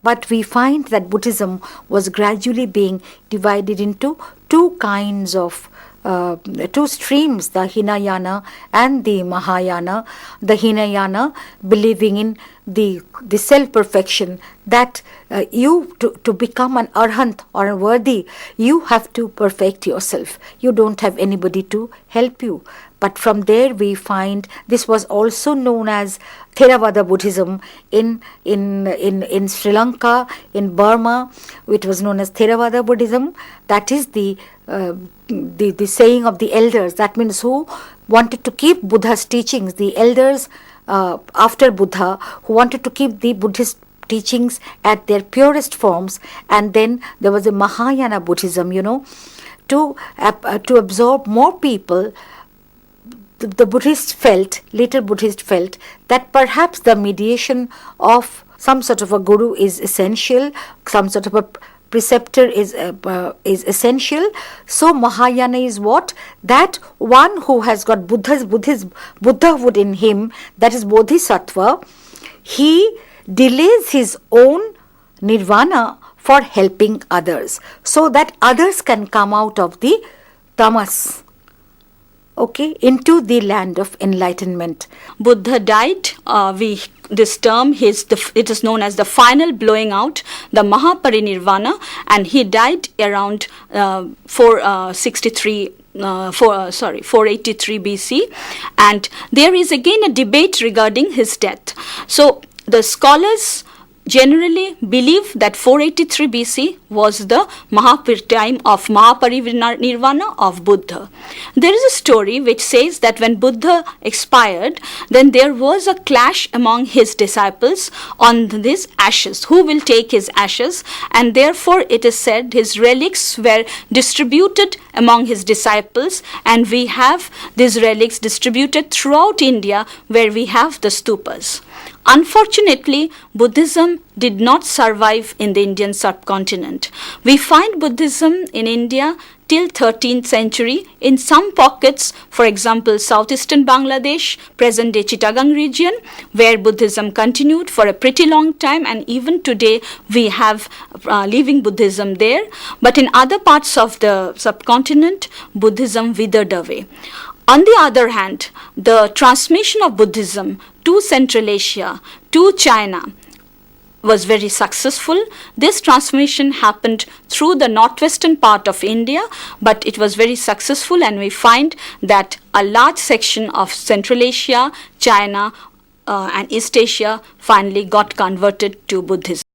But we find that Buddhism was gradually being divided into two kinds of two streams, the Hinayana and the Mahayana. The Hinayana believing in the self-perfection, that you to become an arhat or a worthy, you have to perfect yourself. You don't have anybody to help you. But from there we find this was also known as Theravada Buddhism in Sri Lanka, in Burma. It was known as Theravada Buddhism. That is the saying of the elders. That means who wanted to keep Buddha's teachings, the elders after Buddha, who wanted to keep the Buddhist teachings at their purest forms. And then there was a Mahayana Buddhism, to absorb more people. The Buddhists felt, later Buddhists felt, that perhaps the mediation of some sort of a guru is essential, some sort of a preceptor is essential. So Mahayana is what? That one who has got Buddhahood in him, that is Bodhisattva, he delays his own nirvana for helping others, so that others can come out of the tamas, into the land of enlightenment. Buddha died. This term it is known as the final blowing out, the Mahaparinirvana, and he died around 483 483 BC, and there is again a debate regarding his death. So the scholars generally believe that 483 BC was the time of Mahaparinirvana of Buddha. There is a story which says that when Buddha expired, then there was a clash among his disciples on these ashes. Who will take his ashes? And therefore it is said his relics were distributed among his disciples, and we have these relics distributed throughout India, where we have the stupas. Unfortunately, Buddhism did not survive in the Indian subcontinent. We find Buddhism in India till 13th century in some pockets, for example, southeastern Bangladesh, present-day Chittagong region, where Buddhism continued for a pretty long time, and even today we have living Buddhism there. But in other parts of the subcontinent, Buddhism withered away. On the other hand, the transmission of Buddhism to Central Asia, to China, was very successful. This transmission happened through the northwestern part of India, but it was very successful, and we find that a large section of Central Asia, China, and East Asia finally got converted to Buddhism.